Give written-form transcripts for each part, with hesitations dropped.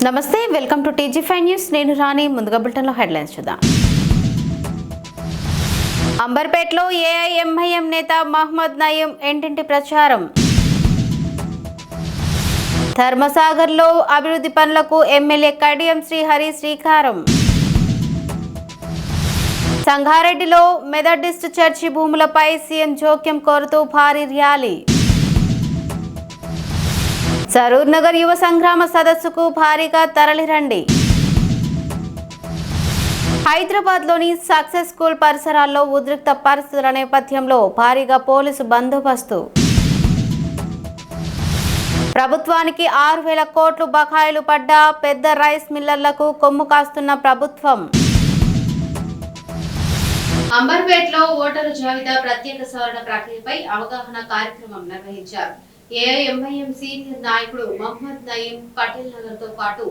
నమస్తే, welcome to టీజీ5 news. నేను రాణి. ముందుగా బులెటిన్లో హెడ్లైన్స్ చూద్దాం. అంబర్పేటలో ఏఐఎంఐఎం నేత మహమ్మద్ నయీం ఇంటింటి ప్రచారం. ధర్మసాగర్లో అభివృద్ధి పనులకు ఎమ్మెల్యే కడియం శ్రీహరి శ్రీకారం. సంగారెడ్డిలో మెథడిస్ట్ చర్చి భూములపై సీఎం జోక్యం కోరుతూ భారీ ర్యాలీ. సరూర్ నగర్ యువ సంగ్రామ సదస్సుకు భారీగా తరలిరండి. హైదరాబాద్లోని సక్సెస్ స్కూల్ పరిసరాల్లో ఉద్రిక్త పరిస్థితుల నేపథ్యంలో భారీగా పోలీసు బందోబస్తు. ప్రభుత్వానికి 6,000 కోట్లు బకాయిలు పడ్డ పెద్ద రైస్ మిల్లర్లకు కొమ్ము కాస్తున్న ప్రభుత్వం. అంబర్పేటలో ఓటరు జాబితా ప్రత్యేక సవరణ ప్రక్రియపై అవగాహన కార్యక్రమం నిర్వహించారు. ఏఐఎంఐఎం సీనియర్ నాయకుడు మహమ్మద్ నయీం పటేల్ నగర్ తో పాటు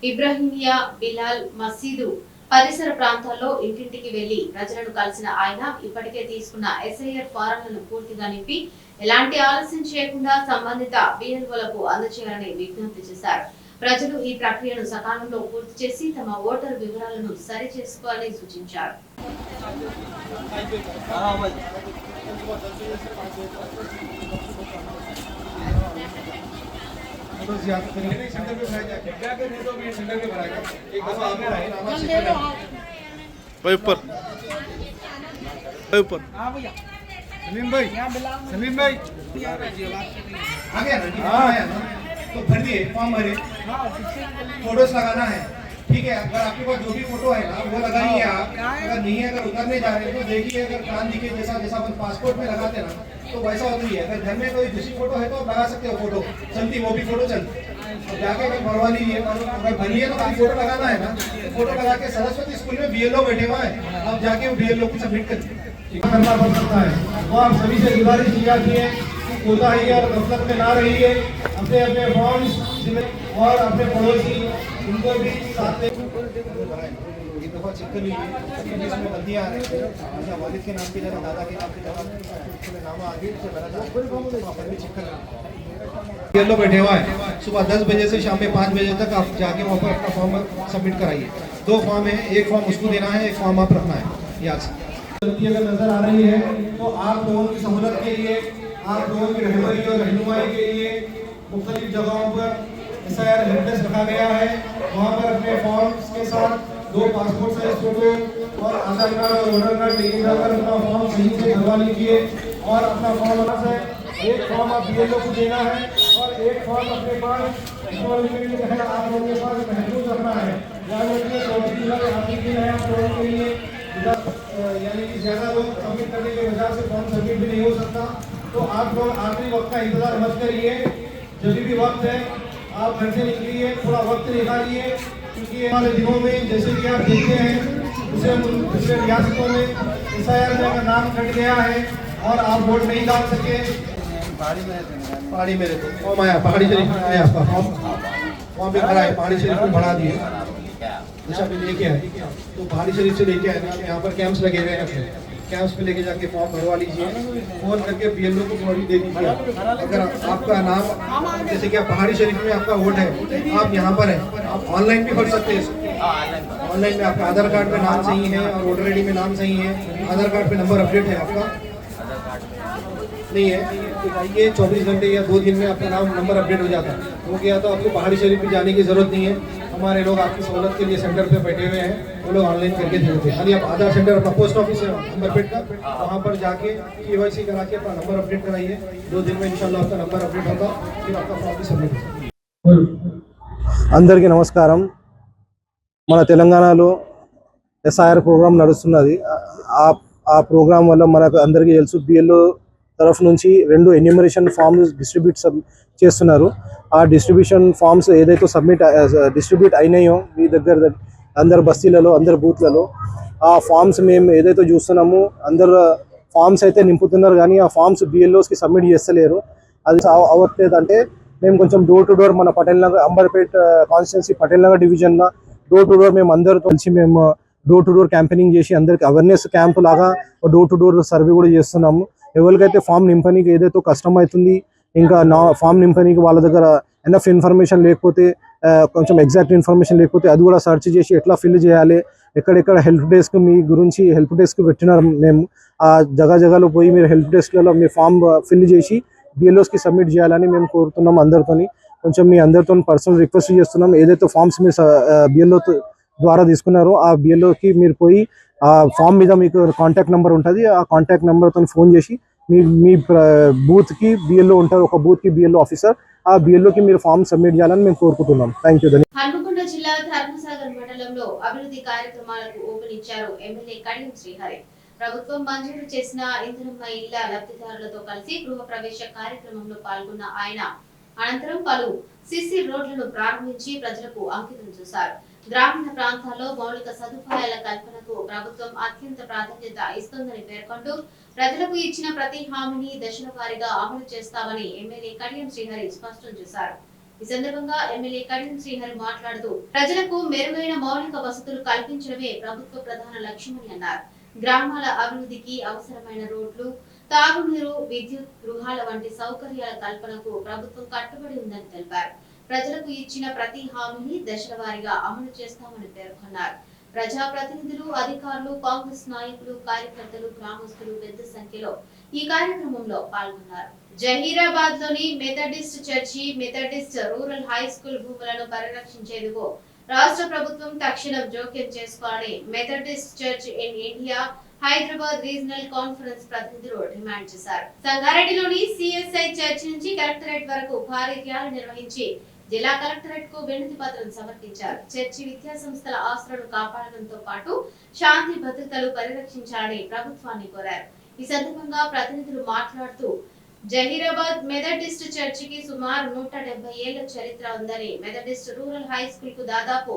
ఇబ్రాహిమియా, బిలాల్ మసీదు పరిసర ప్రాంతాల్లో ఇంటింటికి వెళ్లి ప్రజలను కలిసిన ఆయన ఇప్పటికే తీసుకున్న ఎస్ఐఆర్ ఫారాలను పూర్తిగా నింపి ఎలాంటి ఆలస్యం చేయకుండా సంబంధిత బిఎల్ఓలకు అందజేయాలని విజ్ఞప్తి చేశారు. ప్రజలు ఈ ప్రక్రియను సకాలంలో పూర్తి చేసి తమ ఓటరు వివరాలను సరి చేసుకోవాలని సూచించారు. सलीम भाई आ गया ना? तो भर दिए फॉर्म भरे, फोटोस लगाना है। ठीक है, अगर आपके पास जो भी फोटो है ना वो लगाइए आप। अगर नहीं है, अगर उतरने जा रहे हैं तो देखिए, अगर कान दिखे जैसा अपन पासपोर्ट में लगाते ना तो वैसा होती है। अगर घर में कोई दूसरी फोटो है तो आप लगा सकते हो, फोटो चलती, वो भी फोटो चलती। तो जाके अगर भरवा लीजिए, अगर भरिए तो खाली फोटो लगाना है ना, तो फोटो लगा के सरस्वती स्कूल में बीएलओ बैठे हुआ है, आप जाके वो बीएलओ को सबमिट कर करना पड़ सकता है। वो आप सभी से गुजारिश की जाती है कि कोताही और गफलत में ना रहिए, अपने अपने फॉर्म्स और अपने पड़ोसी उनको भी साथ में एक दफा चेक कर लीजिए इसमें गलतियां आ रही है। अच्छा, वालिद के नाम की जगह दादा के नाम की जगह नाम आगे से बना था, अपन भी चेक कर लेंगे। ये लोग बैठे हुआ है, सुबह 10 बजे से शाम में 5 बजे तक आप जाके वहाँ पर अपना फॉर्म सबमिट कराइए। 2 फॉर्म है, एक फॉर्म उसको देना है, एक फॉर्म आप रखना है। याद से गलती अगर नजर आ रही है तो आप लोगों की सहूलत के लिए, आप लोगों की रहबरी और रहनुमाई के लिए मुख्तलिफ जगहों पर एसआईआर हेल्प डेस्क रखा गया है। वहाँ पर अपने फॉर्म्स के साथ 2 पासपोर्ट साइज फोटो और आधार कार्ड और वोटर कार्ड लेके जाकर अपना फॉर्म सही से भरवा लीजिए। और अपना फॉर्म से एक फॉर्म आप बीएलओ को देना है और एक फॉर्म अपने पास आप लोगों के पास महफूज रखना है। याद रखिए, 24 दिन आखिरी दिन है आप लोगों के लिए, यानी कि ज़्यादा लोग सबमिट करने की वजह से फॉर्म सबमिट भी नहीं हो सकता। तो आप लोग आखिरी वक्त का इंतजार मत करिए, जब भी वक्त है आप घर से निकलिए, थोड़ा वक्त निकालिए, क्योंकि ये वाले दिनों में जैसे कि आप देखते हैं दूसरे रियासतों में एसआईआर में अगर नाम कट गया है और आप वोट नहीं डाल सके, पहाड़ी में रहते फॉर्म आया, पहाड़ी शरीफ में आपका फॉर्म भी भरा है, पहाड़ी शरीफ में बढ़ा दिए अच्छा भी लेके आए। तो पहाड़ी शरीफ से लेके आए, यहाँ पर कैंप्स लगे हुए हैं, कैंप्स पे लेके जाके फॉर्म भरवा लीजिए। फोन करके बीएलओ को फॉर्म दे दीजिए। अगर आपका नाम जैसे कि पहाड़ी शरीफ में आपका वोट है, आप यहाँ पर है, आप ऑनलाइन भी भर सकते हैं। ऑनलाइन में आपका आधार कार्ड में नाम सही है और वोटर आईडी में नाम सही है, आधार कार्ड पे नंबर अपडेट है, आपका नहीं है तो आइए 24 घंटे या 2 दिन में आपका नाम नंबर अपडेट हो जाता है। हो गया तो आपको पहाड़ी शरीफ भी जाने की जरूरत नहीं है। हमारे लोग आपकी सहूलत के लिए सेंटर पे बैठे हुए हैं, वो लोग ऑनलाइन करके देते हैं। खाली आप आधार सेंटर अपना पोस्ट ऑफिस है अंबरपेट का, वहाँ पर जाके केवाईसी करा के अपना नंबर अपडेट कराइए। 2 दिन में इंशाल्लाह आपका नंबर अपडेट होगा, फिर आपका फॉर्म भी सबमिट होगा। అందరికీ నమస్కారం. మన తెలంగాణలో ఎస్ఐఆర్ ప్రోగ్రామ్ నడుస్తున్నది. ఆ ప్రోగ్రామ్ వల్ల మనకు అందరికీ తెలుసు, బిఎల్ఓ తరఫు నుంచి 2 ఎన్యూమరేషన్ ఫామ్స్ డిస్ట్రిబ్యూట్ చేస్తున్నారు. ఆ డిస్ట్రిబ్యూషన్ ఫామ్స్ ఏదైతే డిస్ట్రిబ్యూట్ అయినాయో మీ దగ్గర అందరు బస్తీలలో, అందరు బూత్లలో, ఆ ఫామ్స్ మేము ఏదైతే చూస్తున్నామో అందరు ఫామ్స్ అయితే నింపుతున్నారు, కానీ ఆ ఫామ్స్ బిఎల్ఓస్కి సబ్మిట్ చేస్తలేరు. అది అవ్వట్లేదు. అంటే మేము కొంచెం డోర్ టు డోర్ మన పటేల్ నగర్ అంబర్పేట్ కాన్స్టిట్యున్సీ పటేల్ నగర్ డివిజన్లో డోర్ టు డోర్ మేము అందరితో కలిసి మేము డోర్ టు డోర్ క్యాంపెయినింగ్ చేసి అందరికి అవేర్నెస్ క్యాంప్ లాగా డోర్ టు డోర్ సర్వే కూడా చేస్తున్నాము. ఎవరికైతే ఫామ్ నింపనీకి ఏదైతే కష్టం అవుతుంది, ఇంకా ఫామ్ నింపనీకి వాళ్ళ దగ్గర ఎనఫ్ ఇన్ఫర్మేషన్ లేకపోతే కొంచెం ఎగ్జాక్ట్ ఇన్ఫర్మేషన్ లేకపోతే అది కూడా సెర్చ్ చేసి ఎట్లా ఫిల్ చేయాలి, ఎక్కడెక్కడ హెల్ప్ డెస్క్ మీ గురించి హెల్ప్ డెస్క్ పెట్టినారు మేము, ఆ జగాలో పోయి మీరు హెల్ప్ డెస్క్లలో మీ ఫామ్ ఫిల్ చేసి బిఎల్ఓస్కి సబ్మిట్ చేయాలని మేము కోరుతున్నాం అందరితోని. కొంచెం మీ అందరితో పర్సనల్ రిక్వెస్ట్ చేస్తున్నాం, ఏదైతే ఫామ్స్ మీరు బిఎల్ఓ ద్వారా తీసుకున్నారో ఆ బిఎల్ఓకి మీరు పోయి ఆ ఫామ్ మీద మీకు కాంటాక్ట్ నెంబర్ ఉంటుంది, ఆ కాంటాక్ట్ నెంబర్తో ఫోన్ చేసి మీ బూత్కి బిఎల్ఓ ఉంటారు, ఒక బూత్కి బిఎల్ఓ ఆఫీసర్, ఆ బిఎల్ఓకి మీరు ఫామ్ సబ్మిట్ చేయాలని మేము కోరుకుంటున్నాం. Thank you. హన్మకొండ జిల్లా ధర్మసాగర్ మండలంలో అభివృద్ధి కార్యక్రమాలకు ఓపెన్ ఇచ్చారు ఎమ్మెల్యే కడియం శ్రీహరి. ప్రభుత్వం మంజూరు చేసిన ఇందిరమ్మ ఇళ్ల లబ్ధిదారులతో కలిసి గృహ ప్రవేశ కార్యక్రమంలో పాల్గొన్న ఆయన అనంతరం పలు సిసి రోడ్లను ప్రారంభించి ప్రజలకు అంకితం చేశారు. గ్రామీణ ప్రాంతాల్లో మౌలిక సదుపాయాల కల్పనకు ప్రభుత్వం అత్యంత ప్రాధాన్యత ఇస్తుందని పేర్కొంటూ ప్రజలకు ఇచ్చిన ప్రతి హామీని దశల వారీగా అమలు చేస్తామని ఎమ్మెల్యే కడియం శ్రీహరి స్పష్టం చేశారు. ఈ సందర్భంగా ఎమ్మెల్యే కడియం శ్రీహరి మాట్లాడుతూ ప్రజలకు మెరుగైన మౌలిక వసతులు కల్పించడమే ప్రభుత్వ ప్రధాన లక్ష్యమని అన్నారు. గ్రామాల అభివృద్ధికి అవసరమైన రోడ్లు, తాగునీరు, విద్యుత్, గృహాల వంటి సౌకర్యాల కల్పనకు ప్రభుత్వం కట్టుబడి ఉందని తెలిపారు. ప్రజలకు ఇచ్చిన ప్రతి హామీని దశల వారీగా అమలు చేస్తామని పేర్కొన్నారు. ప్రజాప్రతినిధులు, అధికారులు, కాంగ్రెస్ నాయకులు, కార్యకర్తలు, గ్రామస్తులు పెద్ద సంఖ్యలో ఈ కార్యక్రమంలో పాల్గొన్నారు. జహీరాబాద్ లోని Methodist church, Methodist rural high school భూములను పరిరక్షించేందుకు రాష్ట్ర ప్రభుత్వం తక్షణం జోక్యం చేసుకోవాలని Methodist church in India Hyderabad regional conference ప్రతినిధులు డిమాండ్ చేశారు. సంగారెడ్డిలోని సిఎస్ఐ చర్చ్ నుంచి కలెక్టరేట్ వరకు భారీ ర్యాలీ నిర్వహించి జిల్లా కలెక్టరేట్ కు వినతి పత్రం సమర్పించారు. చర్చి విద్యా సంస్థల ఆస్తులను కాపాడడంతో పాటు శాంతి భద్రతలు పరిరక్షించాలని ప్రభుత్వాన్ని కోరారు. ఈ సందర్భంగా ప్రతినిధులు మాట్లాడుతూ జహీరాబాద్ మెథడిస్ట్ చర్చికి సుమారు 170 ఏళ్ల చరిత్ర ఉందని, మెథడిస్ట్ రూరల్ హై స్కూల్ కు దాదాపు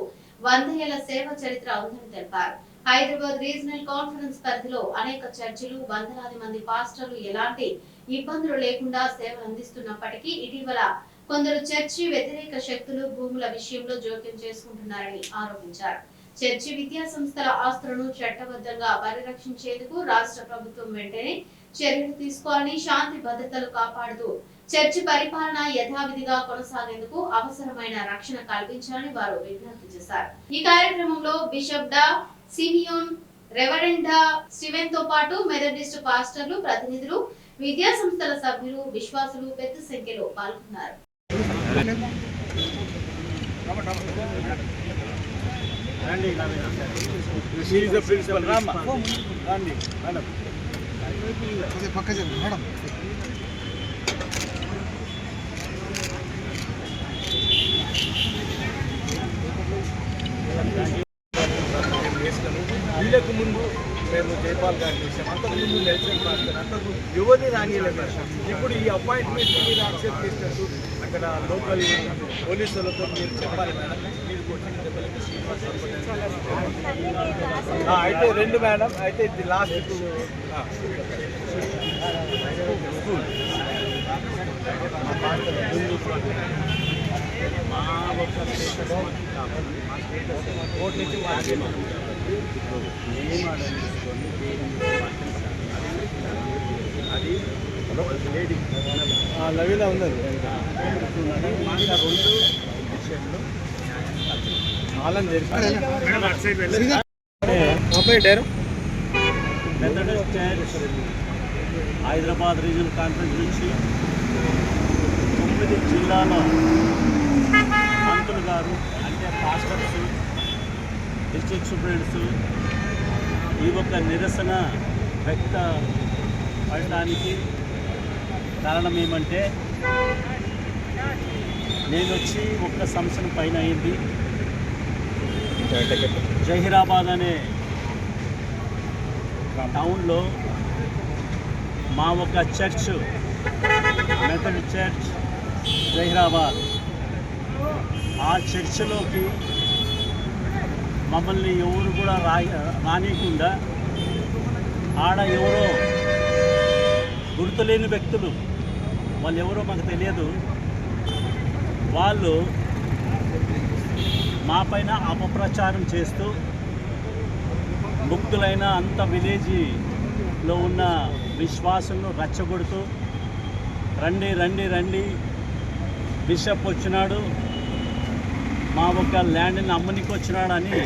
100 ఏళ్ల సేవ చరిత్ర ఉందని తెలిపారు. హైదరాబాద్ రీజనల్ కాన్ఫరెన్స్ పరిధిలో అనేక చర్చిలు, వందలాది మంది పాస్టర్లు ఎలాంటి ఇబ్బందులు లేకుండా సేవలు అందిస్తున్నప్పటికీ ఇటీవల కొందరు చర్చి వ్యతిరేక శక్తులు భూముల విషయంలో జోక్యం చేసుకుంటున్నారని ఆరోపించారు. చర్చి విద్యా సంస్థల ఆస్తులను చట్టబద్ధంగా పరిరక్షించేందుకు రాష్ట్ర ప్రభుత్వం వెంటనే చర్యలు తీసుకోవాలని, శాంతి భద్రతలు కాపాడుతూ చర్చి పరిపాలన యథావిధిగా కొనసాగేందుకు అవసరమైన రక్షణ కల్పించాలని వారు విజ్ఞప్తి చేశారు. ఈ కార్యక్రమంలో బిషప్ డా సిమియోన్, రెవరెండ్ డా స్టీవెన్ తో పాటు మెథడిస్ట్ పాస్టర్లు, ప్రతినిధులు, విద్యా సంస్థల సభ్యులు, విశ్వాసులు పెద్ద సంఖ్యలో పాల్గొన్నారు. వీళ్ళకు ముందు మేము జైపాల్ గారు చేసాం, అంతకుముందు నెల్సన్ మాస్టర్, అంతకు ఎవరిని రానియలేదు. ఇప్పుడు ఈ అపాయింట్మెంట్ మీరు యాక్సెప్ట్ చేసినట్టు అక్కడ లోకల్ పోలీసులతో మీరు చెప్పాలి మేడం. మీరు అయితే 2 మేడం, అయితే ఇది లాస్ట్ స్కూల్ మా ఒక్క కోర్టు నుంచి అది లేడీ నవీన ఉన్నది. 2 విషయంలో ఆలం Methodist church Hyderabad regional conference నుంచి 9 జిల్లాల మంత్రులు గారు, అంటే పాస్టర్స్, డిస్ట్రిక్ట్ సూపరింటెండెంట్స్ ఈ ఒక నిరసన వ్యక్తపడటానికి కారణం ఏమంటే, నేను వచ్చి 1 సంవత్సరం పైన అయింది. జహీరాబాద్ అనే టౌన్లో మా ఒక చర్చ్, మెథడిస్ట్ చర్చ్ జహీరాబాద్, ఆ చర్చిలోకి మమ్మల్ని ఎవరు కూడా రానియకుండా ఆడ ఎవరో గుర్తులేని వ్యక్తులు, వాళ్ళు ఎవరో మాకు తెలియదు, వాళ్ళు మా పైన అపప్రచారం చేస్తూ ముక్తులైన అంత విలేజ్లో ఉన్న విశ్వాసులను రెచ్చగొడుతూ రండి రండి రండి, బిషప్ వచ్చినాడు, మా ఒక ల్యాండ్ని అమ్మనికి వచ్చినాడని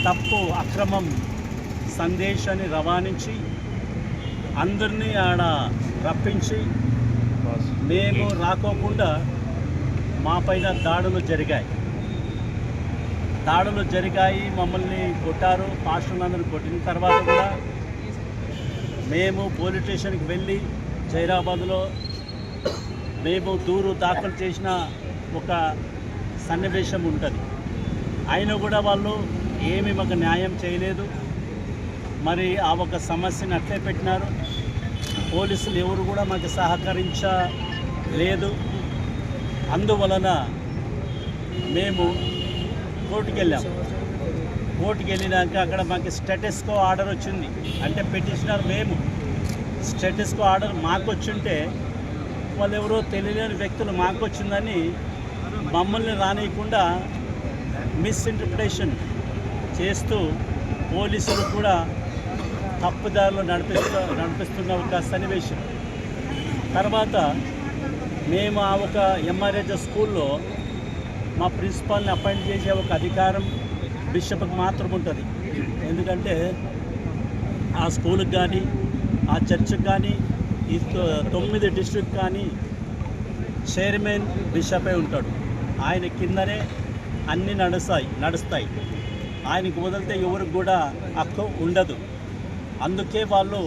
తప్పు అక్రమం సందేశాన్ని రవాణించి అందరినీ ఆడ రప్పించి మేము రాకోకుండా మా పైన దాడులు జరిగాయి. మమ్మల్ని కొట్టారు. పాస్టర్లందరూ కొట్టిన తర్వాత కూడా మేము పోలీస్ స్టేషన్కి వెళ్ళి జైరాబాద్లో మేము దూరు దాఖలు చేసిన ఒక సన్నివేశం ఉంటుంది. అయినా కూడా వాళ్ళు ఏమీ మాకు న్యాయం చేయలేదు. మరి ఆ ఒక సమస్యను అట్లే పెట్టినారు. పోలీసులు ఎవరు కూడా మాకు సహకరించలేదు. అందువలన మేము కోర్టుకి వెళ్ళినాక అక్కడ మాకు స్టేటస్ కో ఆర్డర్ వచ్చింది. అంటే పిటిషనర్ మేము, స్టేటస్ కో ఆర్డర్ మాకు వచ్చింటే వాళ్ళు ఎవరో తెలియని వ్యక్తులు మాకు వచ్చిందని మమ్మల్ని రానియకుండా మిస్ఇంటర్ప్రిటేషన్ చేస్తూ పోలీసులు కూడా తప్పుదారిలో నడిపిస్తున్న ఒక సన్నివేశం. తర్వాత మేము ఆ ఒక ఎంఆర్హెచ్ఎస్ స్కూల్లో మా ప్రిన్సిపాల్ని అపాయింట్ చేసే ఒక అధికారం బిషప్కి మాత్రం ఉంటుంది. ఎందుకంటే ఆ స్కూల్కి కానీ ఆ చర్చ్కి కానీ ఈ 9 డిస్ట్రిక్ట్ కానీ చైర్మన్ బిషపే ఉంటాడు. ఆయన కిందనే అన్నీ నడుస్తాయి. ఆయనకు వదిలితే ఎవరికి కూడా హక్కు ఉండదు. అందుకే వాళ్ళు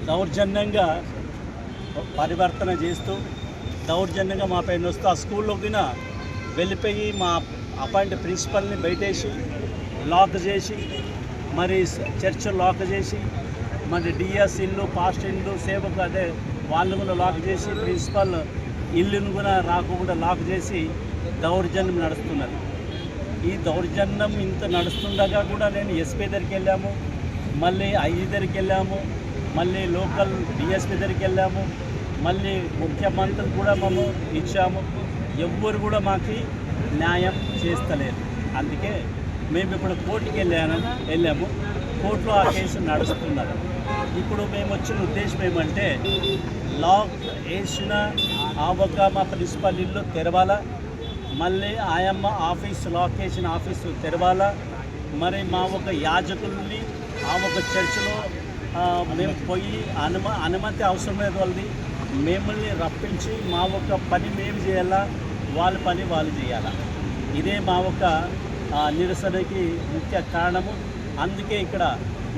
దౌర్జన్యంగా పరివర్తన చేస్తూ దౌర్జన్యంగా మా పైన వస్తూ ఆ స్కూల్లోకి వెళ్ళిపోయి మా అపాయింట్ ప్రిన్సిపల్ని బయటేసి లాక్ చేసి, మరి చర్చ్ లాక్ చేసి, మరి డిఎస్ ఇల్లు, పాస్ట్ ఇల్లు, సేవకు అదే వాళ్ళు కూడా లాక్ చేసి, ప్రిన్సిపల్ ఇల్లును కూడా రాకుండా లాక్ చేసి దౌర్జన్యం నడుస్తున్నది. ఈ దౌర్జన్యం ఇంత నడుస్తుండగా కూడా నేను ఎస్పీ దగ్గరికి వెళ్ళాము, మళ్ళీ ఐజీ దగ్గరికి వెళ్ళాము, మళ్ళీ లోకల్ డిఎస్పీ దగ్గరికి వెళ్ళాము, మళ్ళీ ముఖ్యమంత్రులు కూడా మేము ఇచ్చాము. ఎవ్వరు కూడా మాకు న్యాయం చేస్తలేదు. అందుకే మేము ఇప్పుడు కోర్టుకి వెళ్ళాము. కోర్టులో ఆ కేసు నడుస్తున్నారు. ఇప్పుడు మేము వచ్చిన ఉద్దేశం ఏమంటే లాక్ వేసిన ఆ ఒక మా ప్రిన్సిపల్ ఇల్లు తెరవాలా, మళ్ళీ ఆయమ్మ ఆఫీస్ లాక్ వేసిన ఆఫీసు తెరవాలా, మరి మా ఒక యాజకుల్ని ఆ ఒక చర్చిలో మేము పోయి అనుమతి అవసరం లేదు వాళ్ళది, మిమ్మల్ని రప్పించి మా ఒక పని మేము చేయాలా, వాళ్ళ పని వాళ్ళు చేయాలా. ఇదే మా ఒక నిరసనకి ముఖ్య కారణము. అందుకే ఇక్కడ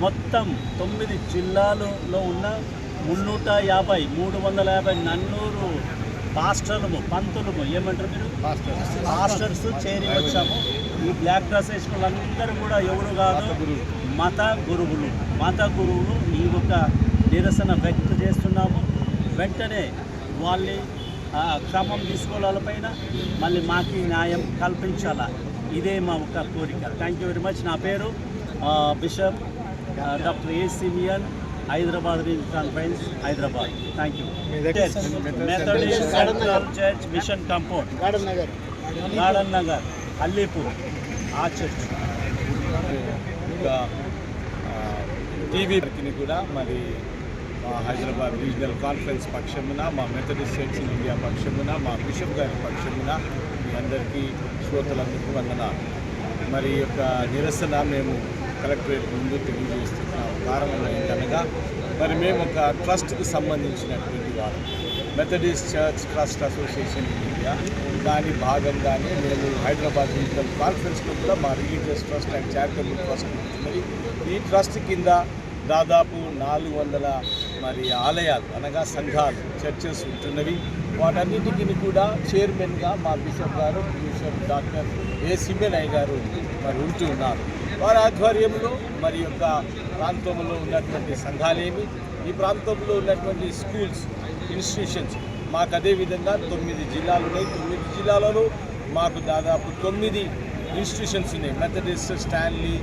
మొత్తం 9 జిల్లాలలో ఉన్న 350 నన్నూరు పంతులము ఏమంటారు మీరు పాస్టర్స్ చేరి వచ్చాము. ఈ బ్లాక్ డ్రెస్ వేసిన వాళ్ళందరూ కూడా ఎవరు కాదు, మత గురువులు ఈ ఒక నిరసన వ్యక్తం చేస్తున్నాము. వెంటనే వాళ్ళ క్రమం తీసుకోవాలపైన మళ్ళీ మాకు న్యాయం కల్పించాలా. ఇదే మా ఒక కోరిక. Thank you very much. నా పేరు bishop doctor A Simeon, Hyderabad regional conference, Hyderabad. Thank you. Methodist central church machine compound, garden Nagar, Allipur, ఆ చర్చ్. ఇంకా టీవీకి కూడా మరి మా హైదరాబాద్ రీజనల్ కాన్ఫరెన్స్ పక్షమున, మా మెథడిస్ట్ చర్చ్ ఇన్ ఇండియా పక్షమున, మా బిషప్ గారి పక్షమున మీ అందరికీ శ్రోతలందరికీ వందనాలు. మరి యొక్క నిరసన మేము కలెక్టరేట్ ముందు తెలియజేస్తున్నాం. కారణం ఏంటనగా మరి మేము ఒక ట్రస్ట్కి సంబంధించినటువంటి వారు, Methodist church trust association in India. దాని భాగంగానే మేము హైదరాబాద్ రీజనల్ కాన్ఫరెన్స్లో కూడా మా religious trust and charitable trust ఉంటున్నది. ఈ ట్రస్ట్ కింద దాదాపు 400 మరి ఆలయాలు అనగా సంఘాలు, చర్చెస్ ఉంటున్నవి. వాటన్నిటికీ కూడా చైర్మన్గా మా బిషప్ గారు, బిషప్ డాక్టర్ ఏ సిమియన్ గారు మరి ఉంటూ ఉన్నారు. వారి ఆధ్వర్యంలో మరి యొక్క ప్రాంతంలో ఉన్నటువంటి సంఘాలేమి, ఈ ప్రాంతంలో ఉన్నటువంటి స్కూల్స్, ఇన్స్టిట్యూషన్స్ మాకు అదేవిధంగా 9 జిల్లాలు ఉన్నాయి. 9 జిల్లాలలో మాకు దాదాపు 9 ఇన్స్టిట్యూషన్స్ ఉన్నాయి. Methodist Stanley,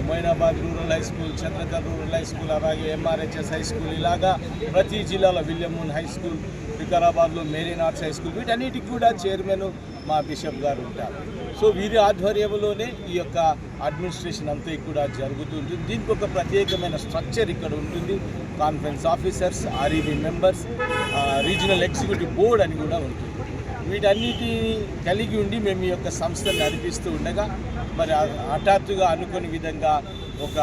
Moinabad rural high school, Chandrakar rural high school, అలాగే ఎంఆర్హెచ్ఎస్ హై స్కూల్, ఇలాగా ప్రతి జిల్లాలో విలియమూన్ హై స్కూల్, వికారాబాద్లో మేరీన్ ఆర్ట్స్ హై స్కూల్, వీటన్నిటికి కూడా చైర్మన్ మా బిషప్ గారు ఉంటారు. సో వీరి ఆధ్వర్యంలోనే ఈ యొక్క అడ్మినిస్ట్రేషన్ అంతా కూడా జరుగుతుంటుంది. దీనికి ఒక ప్రత్యేకమైన స్ట్రక్చర్ ఇక్కడ ఉంటుంది. Conference officers, REB members, regional executive board అని కూడా ఉంటుంది. వీటన్నిటిని కలిగి ఉండి మేము ఈ యొక్క సంస్థను నడిపిస్తూ ఉండగా మరి హఠాత్తుగా అనుకోని విధంగా ఒక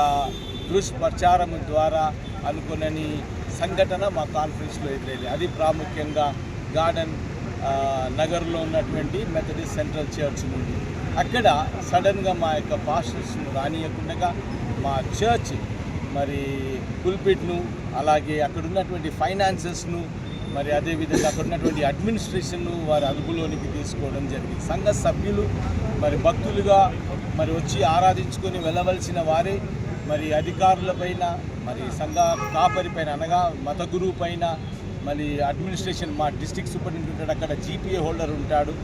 దుష్ప్రచారం ద్వారా అనుకునని సంఘటన మా కాన్ఫరెన్స్లో ఎదురైంది. అది ప్రాముఖ్యంగా గార్డెన్ నగర్లో ఉన్నటువంటి మెథడిస్ట్ సెంట్రల్ చర్చ్ నుండి. అక్కడ సడన్గా మా యొక్క పాస్టర్స్ను రానియకుండా మా చర్చ్ మరి పుల్పిట్ను అలాగే అక్కడ ఉన్నటువంటి ఫైనాన్సెస్ను మరి అదేవిధంగా అక్కడ ఉన్నటువంటి అడ్మినిస్ట్రేషన్ను వారి అదుపులోనికి తీసుకోవడం జరిగింది. సంఘ సభ్యులు మరి భక్తులుగా మరి వచ్చి ఆరాధించుకొని వెళ్ళవలసిన వారే మరి అధికారులపైన మరి సంఘ కాపరి పైన అనగా మత గురువు పైన మరి అడ్మినిస్ట్రేషన్ మా డిస్ట్రిక్ట్ సూపరింటెండెంట్ ఉంటాడు, అక్కడ జీపీఏ హోల్డర్ ఉంటాడు,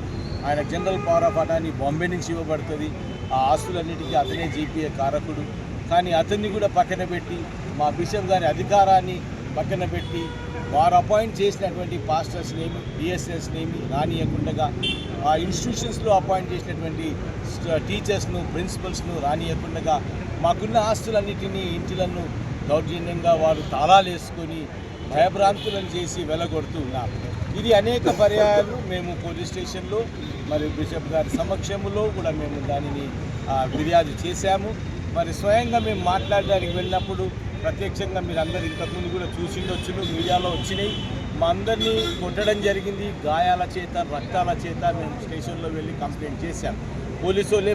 ఆయన general power of attorney Bombay నుంచి ఇవ్వబడుతుంది. ఆ ఆస్తులన్నిటికీ అతనే జీపీఏ కారకుడు. కానీ అతన్ని కూడా పక్కన పెట్టి మా బిషప్ గారి అధికారాన్ని పక్కన పెట్టి వారు అపాయింట్ చేసినటువంటి పాస్టర్స్నేమి డిఎస్ఎస్నేమి రానియకుండా ఆ ఇన్స్టిట్యూషన్స్లో అపాయింట్ చేసినటువంటి టీచర్స్ను ప్రిన్సిపల్స్ను రానియకుండా మాకున్న ఆస్తులన్నిటినీ ఇంటిలను దౌర్జన్యంగా వారు తాళాలు వేసుకొని భయభ్రాంతులను చేసి వెలగొడుతూ ఉన్నారు. ఇది అనేక పర్యాయాలు మేము పోలీస్ స్టేషన్లో మరి బిషప్ గారి సమక్షంలో కూడా మేము దానిని ఫిర్యాదు చేశాము. మరి స్వయంగా మేము మాట్లాడడానికి వెళ్ళినప్పుడు ప్రత్యక్షంగా మీరు అందరు ఇంతకుముందు కూడా చూసిండొచ్చును, మీడియాలో వచ్చినాయి. మా అందరినీ కొట్టడం జరిగింది, గాయాల చేత రక్తాల చేత మేము స్టేషన్లో వెళ్ళి కంప్లైంట్ చేశాం. పోలీసు వాళ్ళే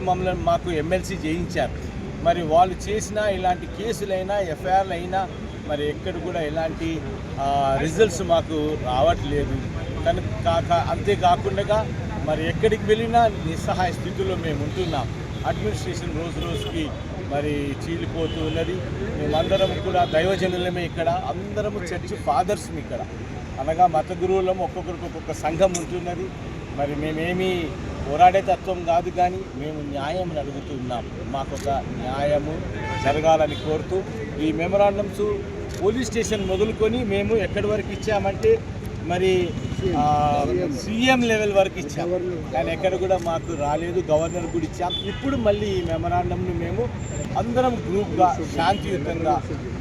మాకు ఎమ్మెల్సీ చేయించారు. మరి వాళ్ళు చేసిన ఇలాంటి కేసులైనా ఎఫ్ఐఆర్లు అయినా మరి ఎక్కడ కూడా ఎలాంటి రిజల్ట్స్ మాకు రావట్లేదు. కనుక అంతేకాకుండా మరి ఎక్కడికి వెళ్ళినా నిస్సహాయ స్థితిలో మేము ఉంటున్నాం. అడ్మినిస్ట్రేషన్ రోజు రోజుకి మరి చీలిపోతూ ఉన్నది. మేమందరం కూడా దైవజనులమే, ఇక్కడ అందరము చర్చ్ ఫాదర్స్ ఇక్కడ అనగా మత గురువులము ఒక్కొక్కరికి ఒక్కొక్క సంఘం ఉంటున్నది. మరి మేమేమీ పోరాడే తత్వం కాదు, కానీ మేము న్యాయం అడుగుతున్నాం. మాకొక న్యాయము జరగాలని కోరుతూ ఈ మెమరాండమ్స్ పోలీస్ స్టేషన్ మొదలుకొని మేము ఎక్కడి వరకు ఇచ్చామంటే మరి సీఎం లెవెల్ వరకు ఇచ్చాం, కానీ ఎక్కడ కూడా మాకు రాలేదు. గవర్నర్ కూడా ఇచ్చాం. ఇప్పుడు మళ్ళీ ఈ మెమరాండంను మేము అందరం గ్రూప్గా శాంతియుతంగా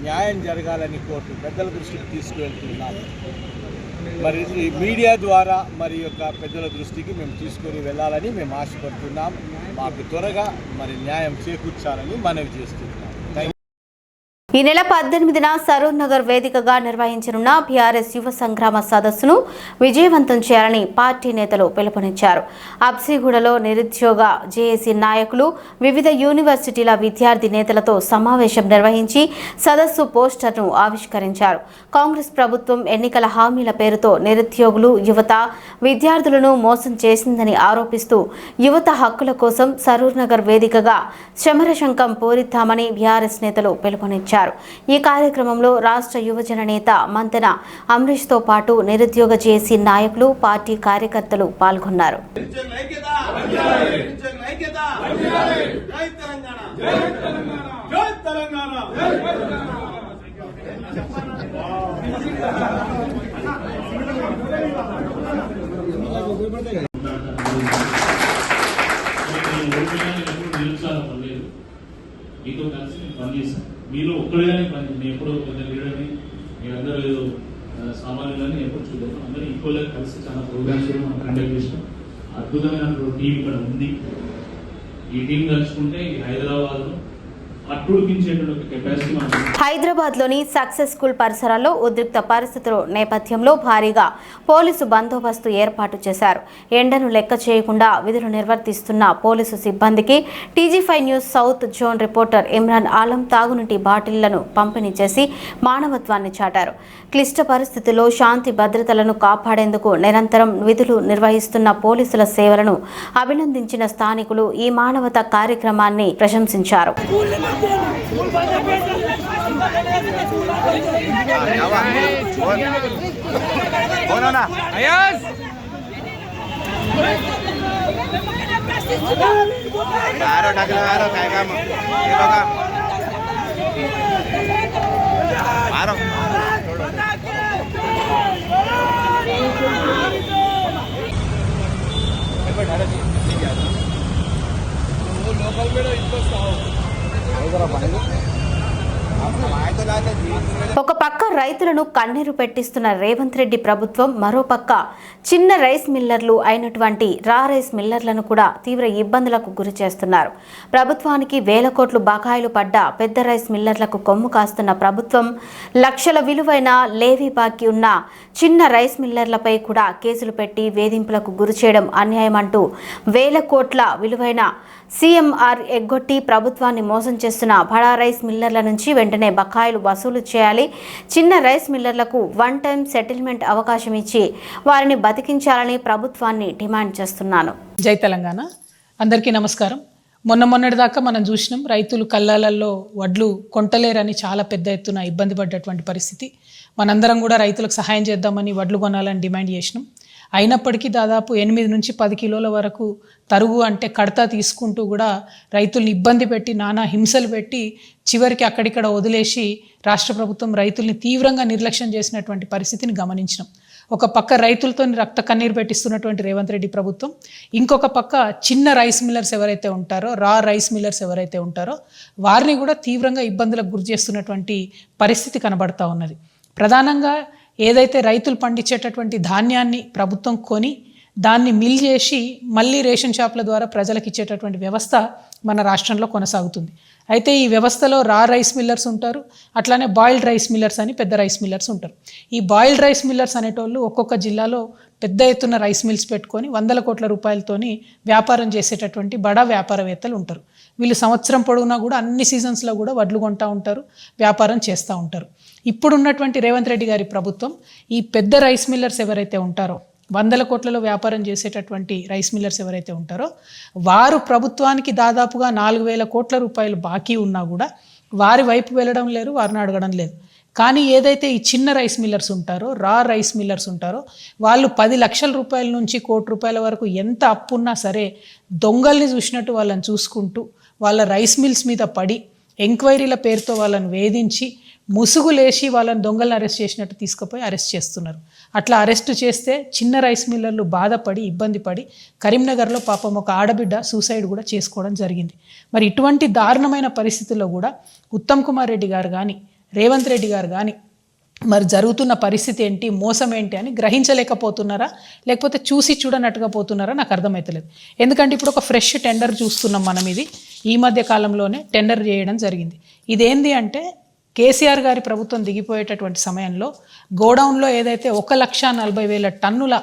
న్యాయం జరగాలని కోరుతూ పెద్దల దృష్టికి తీసుకువెళ్తున్నాము. మరి మీడియా ద్వారా మరి యొక్క పెద్దల దృష్టికి మేము తీసుకొని వెళ్ళాలని మేము ఆశపడుతున్నాం. మాకు త్వరగా మరి న్యాయం చేకూర్చాలని మనవి చేస్తున్నాం. ఈ నెల 18న సరూర్ నగర్ వేదికగా నిర్వహించనున్న బీఆర్ఎస్ యువ సంగ్రామ సదస్సును విజయవంతం చేయాలని పార్టీ నేతలు పిలుపునిచ్చారు. అబ్సిగూడలో నిరుద్యోగ జేఏసీ నాయకులు వివిధ యూనివర్సిటీల విద్యార్థి నేతలతో సమావేశం నిర్వహించి సదస్సు పోస్టర్ను ఆవిష్కరించారు. కాంగ్రెస్ ప్రభుత్వం ఎన్నికల హామీల పేరుతో నిరుద్యోగులు యువత విద్యార్థులను మోసం చేసిందని ఆరోపిస్తూ యువత హక్కుల కోసం సరూర్ నగర్ వేదికగా శమరశంఖం పూరిద్దామని బీఆర్ఎస్ నేతలు పిలుపునిచ్చారు. ఈ కార్యక్రమంలో రాష్ట్ర యువజన నేత మంతెన అమరీష్ తో పాటు నిరుద్యోగ జేఏసీ నాయకులు పార్టీ కార్యకర్తలు పాల్గొన్నారు. మీతో కలిసి నేను పనిచేశాను. మీరు ఒక్కడిగానే పని ఎప్పుడో పెద్ద లీడర్ని మీరందరూ సామాన్యులని ఎప్పుడు చూద్దాం. అందరూ ఈక్వల్గా కలిసి చాలా ప్రోగ్రామ్స్ కూడా మనం కండక్ట్ చేసాం. అద్భుతమైన టీం ఇక్కడ ఉంది. ఈ టీం కలుసుకుంటే ఈ హైదరాబాద్లో హైదరాబాద్లోని సక్సెస్ స్కూల్ పరిసరాల్లో ఉద్రిక్త పరిస్థితుల నేపథ్యంలో భారీగా పోలీసు బందోబస్తు ఏర్పాటు చేశారు. ఎండను లెక్క చేయకుండా విధులు నిర్వర్తిస్తున్న పోలీసు సిబ్బందికి TG five news south zone reporter Imran Alam తాగునీటి బాటిళ్లను పంపిణీ చేసి మానవత్వాన్ని చాటారు. క్లిష్ట పరిస్థితుల్లో శాంతి భద్రతలను కాపాడేందుకు నిరంతరం విధులు నిర్వహిస్తున్న పోలీసుల సేవలను అభినందించిన స్థానికులు ఈ మానవతా కార్యక్రమాన్ని ప్రశంసించారు. ఒక పక్క రైతులను కన్నీరు పెట్టిస్తున్న రేవంత్ రెడ్డి ప్రభుత్వం మరోపక్క చిన్న రైస్ మిల్లర్లు అయినటువంటి రా రైస్ మిల్లర్లను కూడా తీవ్ర ఇబ్బందులకు గురి చేస్తున్నారు. ప్రభుత్వానికి వేల కోట్లు బకాయిలు పడ్డ పెద్ద రైస్ మిల్లర్లకు కొమ్ము కాస్తున్న ప్రభుత్వం లక్షల విలువైన లేవీ బాకీ ఉన్న చిన్న రైస్ మిల్లర్లపై కూడా కేసులు పెట్టి వేధింపులకు గురి చేయడం అన్యాయమంటూ వేల కోట్ల విలువైన సీఎంఆర్ ఎగ్గొట్టి ప్రభుత్వాన్ని మోసం చేస్తున్న బడా రైస్ మిల్లర్ల నుంచి వెంటనే బకాయిలు వసూలు చేయాలి. చిన్న రైస్ మిల్లర్లకు వన్ టైం సెటిల్మెంట్ అవకాశం ఇచ్చి వారిని బతికించాలని ప్రభుత్వాన్ని డిమాండ్ చేస్తున్నాను. జై తెలంగాణ. అందరికీ నమస్కారం. మొన్నటిదాకా మనం చూసినాం, రైతులు కల్లాలలో వడ్లు కొంటలేరని చాలా పెద్ద ఎత్తున ఇబ్బంది పడ్డటువంటి పరిస్థితి. మనందరం కూడా రైతులకు సహాయం చేద్దామని వడ్లు కొనాలని డిమాండ్ చేసినాం. అయినప్పటికీ దాదాపు 8 నుంచి 10 కిలోల వరకు తరుగు అంటే కడతా తీసుకుంటూ కూడా రైతుల్ని ఇబ్బంది పెట్టి నానా హింసలు పెట్టి చివరికి అక్కడిక్కడ వదిలేసి రాష్ట్ర ప్రభుత్వం రైతుల్ని తీవ్రంగా నిర్లక్ష్యం చేసినటువంటి పరిస్థితిని గమనించినాం. ఒక పక్క రైతులతో రక్త కన్నీరు పెట్టిస్తున్నటువంటి రేవంత్ రెడ్డి ప్రభుత్వం, ఇంకొక పక్క చిన్న రైస్ మిల్లర్స్ ఎవరైతే ఉంటారో, రా రైస్ మిల్లర్స్ ఎవరైతే ఉంటారో వారిని కూడా తీవ్రంగా ఇబ్బందులకు గురి చేస్తున్నటువంటి పరిస్థితి కనబడతా ఉన్నది. ప్రధానంగా ఏదైతే రైతులు పండించేటటువంటి ధాన్యాన్ని ప్రభుత్వం కొని దాన్ని మిల్ చేసి మళ్ళీ రేషన్ షాపుల ద్వారా ప్రజలకు ఇచ్చేటటువంటి వ్యవస్థ మన రాష్ట్రంలో కొనసాగుతుంది. అయితే ఈ వ్యవస్థలో రా రైస్ మిల్లర్స్ ఉంటారు, అట్లానే బాయిల్డ్ రైస్ మిల్లర్స్ అని పెద్ద రైస్ మిల్లర్స్ ఉంటారు. ఈ బాయిల్డ్ రైస్ మిల్లర్స్ అనేటోళ్ళు ఒక్కొక్క జిల్లాలో పెద్ద ఎత్తున రైస్ మిల్స్ పెట్టుకొని 100 కోట్ల రూపాయలతోని వ్యాపారం చేసేటటువంటి బడా వ్యాపారవేత్తలు ఉంటారు. వీళ్ళు సంవత్సరం పొడవునా కూడా అన్ని సీజన్స్లో కూడా వడ్లు కొంటూ ఉంటారు, వ్యాపారం చేస్తూ ఉంటారు. ఇప్పుడున్నటువంటి రేవంత్ రెడ్డి గారి ప్రభుత్వం ఈ పెద్ద రైస్ మిల్లర్స్ ఎవరైతే ఉంటారో, 100 కోట్లలో వ్యాపారం చేసేటటువంటి రైస్ మిల్లర్స్ ఎవరైతే ఉంటారో వారు ప్రభుత్వానికి దాదాపుగా 4,000 కోట్ల రూపాయలు బాకీ ఉన్నా కూడా వారి వైపు వెళ్ళడం లేదు, వారిని అడగడం లేదు. కానీ ఏదైతే ఈ చిన్న రైస్ మిల్లర్స్ ఉంటారో, రా రైస్ మిల్లర్స్ ఉంటారో వాళ్ళు 10 లక్షల రూపాయల నుంచి 1 కోటి రూపాయల వరకు ఎంత అప్పున్నా సరే దొంగల్ని చూసినట్టు వాళ్ళని చూసుకుంటూ వాళ్ళ రైస్ మిల్స్ మీద పడి ఎంక్వైరీల పేరుతో వాళ్ళని వేధించి ముసుగులేసి వాళ్ళని దొంగలను అరెస్ట్ చేసినట్టు తీసుకుపోయి అరెస్ట్ చేస్తున్నారు. అట్లా అరెస్ట్ చేస్తే చిన్న రైస్ మిల్లర్లు బాధపడి ఇబ్బంది పడి కరీంనగర్లో పాపం ఒక ఆడబిడ్డ సూసైడ్ కూడా చేసుకోవడం జరిగింది. మరి ఇటువంటి దారుణమైన పరిస్థితుల్లో కూడా ఉత్తమ్ కుమార్ రెడ్డి గారు కానీ రేవంత్ రెడ్డి గారు కానీ మరి జరుగుతున్న పరిస్థితి ఏంటి, మోసం ఏంటి అని గ్రహించలేకపోతున్నారా, లేకపోతే చూసి చూడనట్టుగా పోతున్నారా నాకు అర్థమవుతలేదు. ఎందుకంటే ఇప్పుడు ఒక ఫ్రెష్ టెండర్ చూస్తున్నాం మనం. ఇది ఈ మధ్య కాలంలోనే టెండర్ చేయడం జరిగింది. ఇదేంది అంటే కేసీఆర్ గారి ప్రభుత్వం దిగిపోయేటటువంటి సమయంలో గోడౌన్లో ఏదైతే 1,40,000 టన్నుల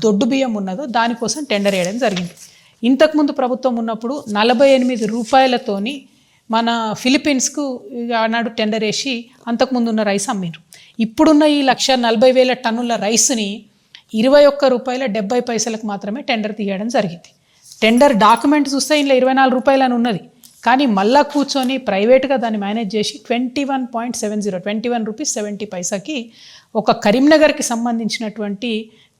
దొడ్డు బియ్యం ఉన్నదో దానికోసం టెండర్ వేయడం జరిగింది. ఇంతకుముందు ప్రభుత్వం ఉన్నప్పుడు 48 రూపాయలతోని మన ఫిలిప్పీన్స్కు ఆనాడు టెండర్ వేసి అంతకుముందు ఉన్న రైస్ అమ్మిండ్రు. ఇప్పుడున్న ఈ 1,40,000 టన్నుల రైస్ని 21 రూపాయల 70 పైసలకు మాత్రమే టెండర్ తీయడం జరిగింది. టెండర్ డాక్యుమెంట్ చూస్తే ఇందులో 24 రూపాయలు అని ఉన్నది. కానీ మళ్ళా కూర్చొని ప్రైవేట్గా దాన్ని మేనేజ్ చేసి 21 రూపీస్ 70 పైసాకి ఒక కరీంనగర్కి సంబంధించినటువంటి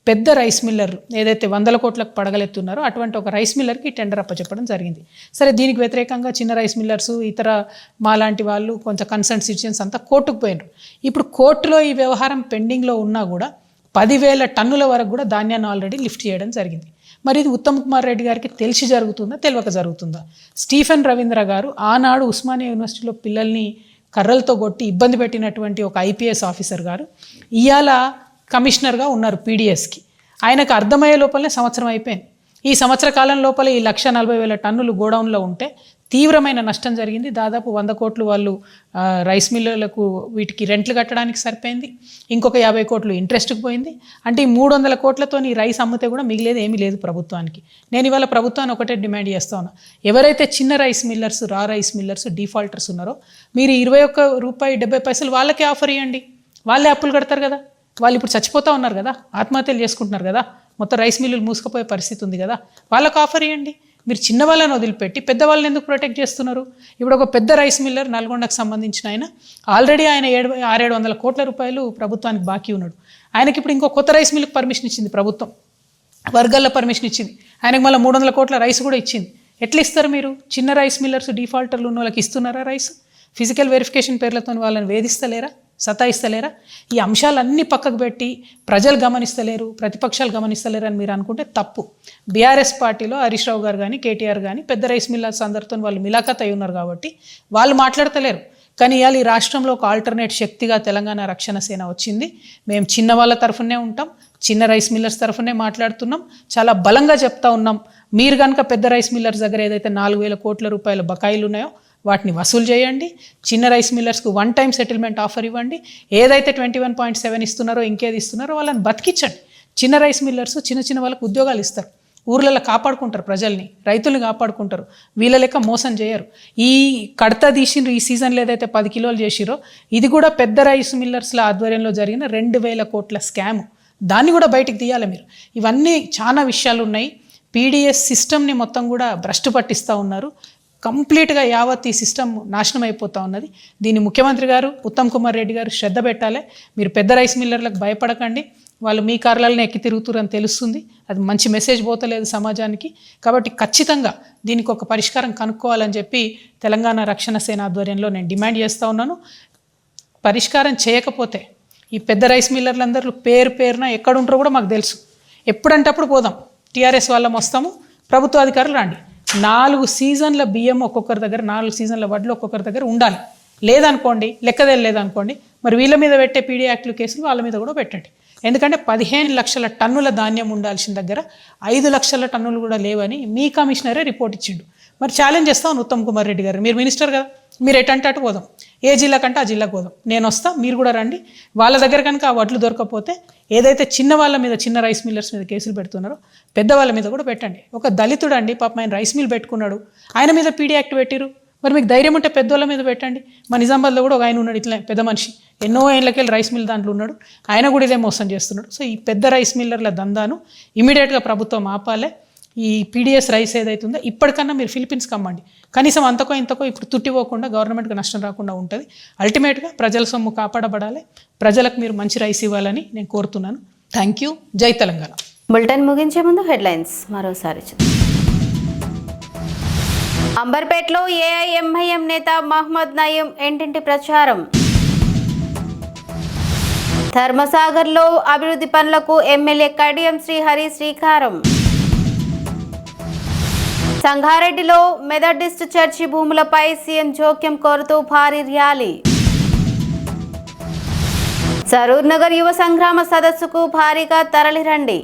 పెద్ద రైస్ మిల్లర్ ఏదైతే 100 కోట్లకు పడగలెత్తున్నారో అటువంటి ఒక రైస్ మిల్లర్కి టెండర్ అప్పచెప్పడం జరిగింది. సరే, దీనికి వ్యతిరేకంగా చిన్న రైస్ మిల్లర్స్ ఇతర మాలాంటి వాళ్ళు కొంచెం కన్సర్న్ సిటిజన్స్ అంతా కోర్టుకు పోయినారు. ఇప్పుడు కోర్టులో ఈ వ్యవహారం పెండింగ్లో ఉన్నా కూడా 10,000 టన్నుల వరకు కూడా ధాన్యాన్ని ఆల్రెడీ లిఫ్ట్ చేయడం జరిగింది. మరి ఇది ఉత్తమ్ కుమార్ రెడ్డి గారికి తెలిసి జరుగుతుందా, తెలియక జరుగుతుందా? స్టీఫెన్ రవీంద్ర గారు ఆనాడు ఉస్మానియా యూనివర్సిటీలో పిల్లల్ని కర్రలతో కొట్టి ఇబ్బంది పెట్టినటువంటి ఒక ఐపీఎస్ ఆఫీసర్ గారు ఇవాళ కమిషనర్గా ఉన్నారు పీడిఎస్కి. ఆయనకు అర్థమయ్యే లోపలనే సంవత్సరం అయిపోయింది. ఈ సంవత్సర కాలం లోపల ఈ 1,40,000 టన్నులు గోడౌన్లో ఉంటే తీవ్రమైన నష్టం జరిగింది. దాదాపు 100 కోట్లు వాళ్ళు రైస్ మిల్లులకు వీటికి రెంట్లు కట్టడానికి సరిపోయింది. ఇంకొక 50 కోట్లు ఇంట్రెస్ట్కి పోయింది. అంటే ఈ 300 కోట్లతో ఈ రైస్ అమ్మితే కూడా మిగిలేదు ఏమీ లేదు ప్రభుత్వానికి. నేను ఇవాళ ప్రభుత్వాన్ని ఒకటే డిమాండ్ చేస్తా ఉన్నా, ఎవరైతే చిన్న రైస్ మిల్లర్స్, రా రైస్ మిల్లర్స్ డిఫాల్టర్స్ ఉన్నారో మీరు 21 రూపాయి 70 పైసలు వాళ్ళకే ఆఫర్ ఇవ్వండి. వాళ్ళే అప్పులు కడతారు కదా. వాళ్ళు ఇప్పుడు చచ్చిపోతూ ఉన్నారు కదా, ఆత్మహత్యలు చేసుకుంటున్నారు కదా, మొత్తం రైస్ మిల్లులు మూసుకుపోయే పరిస్థితి ఉంది కదా, వాళ్ళకు ఆఫర్ ఇవ్వండి. మీరు చిన్న వాళ్ళని వదిలిపెట్టి పెద్దవాళ్ళని ఎందుకు ప్రొటెక్ట్ చేస్తున్నారు? ఇప్పుడు ఒక పెద్ద రైస్ మిల్లర్ నల్గొండకు సంబంధించిన ఆయన ఆల్రెడీ ఆయన 600-700 కోట్ల రూపాయలు ప్రభుత్వానికి బాకీ ఉన్నాడు. ఆయనకి ఇప్పుడు ఇంకో కొత్త రైస్ మిల్లుకి పర్మిషన్ ఇచ్చింది ప్రభుత్వం, వర్గాల్లో పర్మిషన్ ఇచ్చింది. ఆయనకు మళ్ళీ 300 కోట్ల రైస్ కూడా ఇచ్చింది. ఎట్లా ఇస్తారు మీరు? చిన్న రైస్ మిల్లర్స్ డిఫాల్టర్లు ఉన్న వాళ్ళకి ఇస్తున్నారా రైస్? ఫిజికల్ వెరిఫికేషన్ పేర్లతో వాళ్ళని వేధిస్తలేరా, సతాయిస్తలేరా? ఈ అంశాలన్నీ పక్కకు పెట్టి ప్రజలు గమనిస్తలేరు, ప్రతిపక్షాలు గమనిస్తలేరు అని మీరు అనుకుంటే తప్పు. బీఆర్ఎస్ పార్టీలో హరీష్ రావు గారు కానీ కేటీఆర్ కానీ పెద్ద రైస్ మిల్లర్స్ అందరితో వాళ్ళు మిలాఖత్ అయి ఉన్నారు కాబట్టి వాళ్ళు మాట్లాడతలేరు. కానీ ఇవాళ ఈ రాష్ట్రంలో ఒక ఆల్టర్నేట్ శక్తిగా తెలంగాణ రక్షణ సేన వచ్చింది. మేము చిన్న వాళ్ళ తరఫునే ఉంటాం, చిన్న రైస్ మిల్లర్స్ తరఫునే మాట్లాడుతున్నాం, చాలా బలంగా చెప్తా ఉన్నాం. మీరు కనుక పెద్ద రైస్ మిల్లర్స్ దగ్గర ఏదైతే 4,000 కోట్ల రూపాయల బకాయిలు ఉన్నాయో వాటిని వసూలు చేయండి. చిన్న రైస్ మిల్లర్స్కు 1 టైం సెటిల్మెంట్ ఆఫర్ ఇవ్వండి. ఏదైతే 21.7 ఇస్తున్నారో ఇంకేది ఇస్తున్నారో వాళ్ళని బతికించండి. చిన్న రైస్ మిల్లర్స్ చిన్న వాళ్ళకు ఉద్యోగాలు ఇస్తారు, ఊర్లలో కాపాడుకుంటారు, ప్రజల్ని రైతుల్ని కాపాడుకుంటారు, వీళ్ళ లెక్క మోసం చేయరు. ఈ కడత తీసిండ్రు ఈ సీజన్లో ఏదైతే 10 కిలోలు చేసిరో ఇది కూడా పెద్ద రైస్ మిల్లర్స్ల ఆధ్వర్యంలో జరిగిన 2,000 కోట్ల స్కామ్. దాన్ని కూడా బయటికి తీయాలి మీరు. ఇవన్నీ చాలా విషయాలు ఉన్నాయి. పీడిఎస్ సిస్టమ్ని మొత్తం కూడా భ్రష్టు పట్టిస్తూ ఉన్నారు. కంప్లీట్గా యావత్ ఈ సిస్టమ్ నాశనం అయిపోతూ ఉన్నది. దీన్ని ముఖ్యమంత్రి గారు ఉత్తమ్ కుమార్ రెడ్డి గారు శ్రద్ధ పెట్టాలి. మీరు పెద్ద రైస్ మిల్లర్లకు భయపడకండి, వాళ్ళు మీ కార్యాలను ఎక్కి తిరుగుతురని తెలుస్తుంది. అది మంచి మెసేజ్ పోతలేదు సమాజానికి. కాబట్టి ఖచ్చితంగా దీనికి ఒక పరిష్కారం కనుక్కోవాలని చెప్పి తెలంగాణ రక్షణ సేన ఆధ్వర్యంలో నేను డిమాండ్ చేస్తూ ఉన్నాను. పరిష్కారం చేయకపోతే ఈ పెద్ద రైస్ మిల్లర్లందరూ పేరున ఎక్కడుంటారో కూడా మాకు తెలుసు. ఎప్పుడంటే అప్పుడు పోదాం, టీఆర్ఎస్ వాళ్ళం వస్తాము, ప్రభుత్వ అధికారులు రండి. 4 సీజన్ల బియ్యం ఒక్కొక్కరి దగ్గర, 4 సీజన్ల వడ్లు ఒక్కొక్కరి దగ్గర ఉండాలి. లేదనుకోండి, లేదనుకోండి, మరి వీళ్ళ మీద పెట్టే పీడీ యాక్ట్లు కేసులు వాళ్ళ మీద కూడా పెట్టండి. ఎందుకంటే 15 లక్షల టన్నుల ధాన్యం ఉండాల్సిన దగ్గర 5 లక్షల టన్నులు కూడా లేవని మీ కమిషనరే రిపోర్ట్ ఇచ్చిండు. మరి ఛాలెంజ్ చేస్తాను ఉత్తమ్ కుమార్ రెడ్డి గారు, మీరు మినిస్టర్ కదా, మీరు ఎటంటే అటు పోదాం, ఏ జిల్లాకంటే ఆ జిల్లాకు పోదాం, నేను వస్తా, మీరు కూడా రండి. వాళ్ళ దగ్గర కనుక ఆ వడ్లు దొరకకపోతే ఏదైతే చిన్న వాళ్ళ మీద, చిన్న రైస్ మిల్లర్స్ మీద కేసులు పెడుతున్నారో పెద్దవాళ్ళ మీద కూడా పెట్టండి. ఒక దళితుడు అండి పాపం, ఆయన రైస్ మిల్ పెట్టుకున్నాడు, ఆయన మీద పీడీ యాక్ట్ పెట్టిరు. మరి మీకు ధైర్యం ఉంటే పెద్దోళ్ళ మీద పెట్టండి. మా నిజామాబాద్లో కూడా ఒక ఆయన ఉన్నాడు, ఇట్లా పెద్ద మనిషి, ఎన్నో ఏళ్ళకెళ్ళి రైస్ మిల్ దాంట్లో ఉన్నాడు, ఆయన కూడా ఇదే మోసం చేస్తున్నాడు. సో ఈ పెద్ద రైస్ మిల్లర్ల దందాను ఇమీడియట్గా ప్రభుత్వం ఆపాలే. ఈ పీడిఎస్ రైస్ ఏదైతుందో ఇప్పటికన్నా మీరు ఫిలిపీన్స్ కమ్మండి, కనీసం అంతకో ఇంతకో ఇప్పుడు తుట్టిపోకుండా గవర్నమెంట్కి నష్టం రాకుండా ఉంటుంది. అల్టిమేట్గా ప్రజల సొమ్ము కాపాడబడాలి, ప్రజలకు మీరు మంచి రైస్ ఇవ్వాలని నేను కోరుతున్నాను. Thank you. జై తెలంగాణ. బులెటిన్ ముగించే ముందు హెడ్లైన్స్ మరోసారి. అంబర్పేటలో ఏఐఎంఐఎం నేత మహమ్మద్ నయీం ఇంటింటి ప్రచారం. ధర్మసాగర్లో అభివృద్ధి పనులకు ఎమ్మెల్యే కడియం శ్రీహరి శ్రీకారం. సంగారెడ్డిలో మెథడిస్ట్ చర్చి భూములపై సీఎం జోక్యం కోరుతూ భారీ ర్యాలీ. సరూర్ నగర్ యువ సంగ్రామ సదస్సుకు భారీగా తరలిరండి.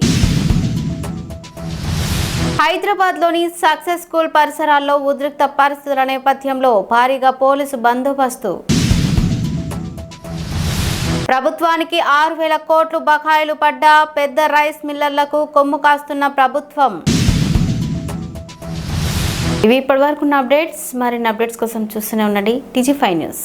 హైదరాబాద్లోని సక్సెస్ స్కూల్ పరిసరాల్లో ఉద్రిక్త పరిస్థితుల నేపథ్యంలో భారీగా పోలీసు బందోబస్తు. ప్రభుత్వానికి 6,000 కోట్లు బకాయిలు పడ్డ పెద్ద రైస్ మిల్లర్లకు కొమ్ము కాస్తున్న ప్రభుత్వం. ఇవి ఇప్పటివరకు ఉన్న అప్డేట్స్. మరిన్ని అప్డేట్స్ కోసం చూస్తూనే ఉండండి TG5 న్యూస్.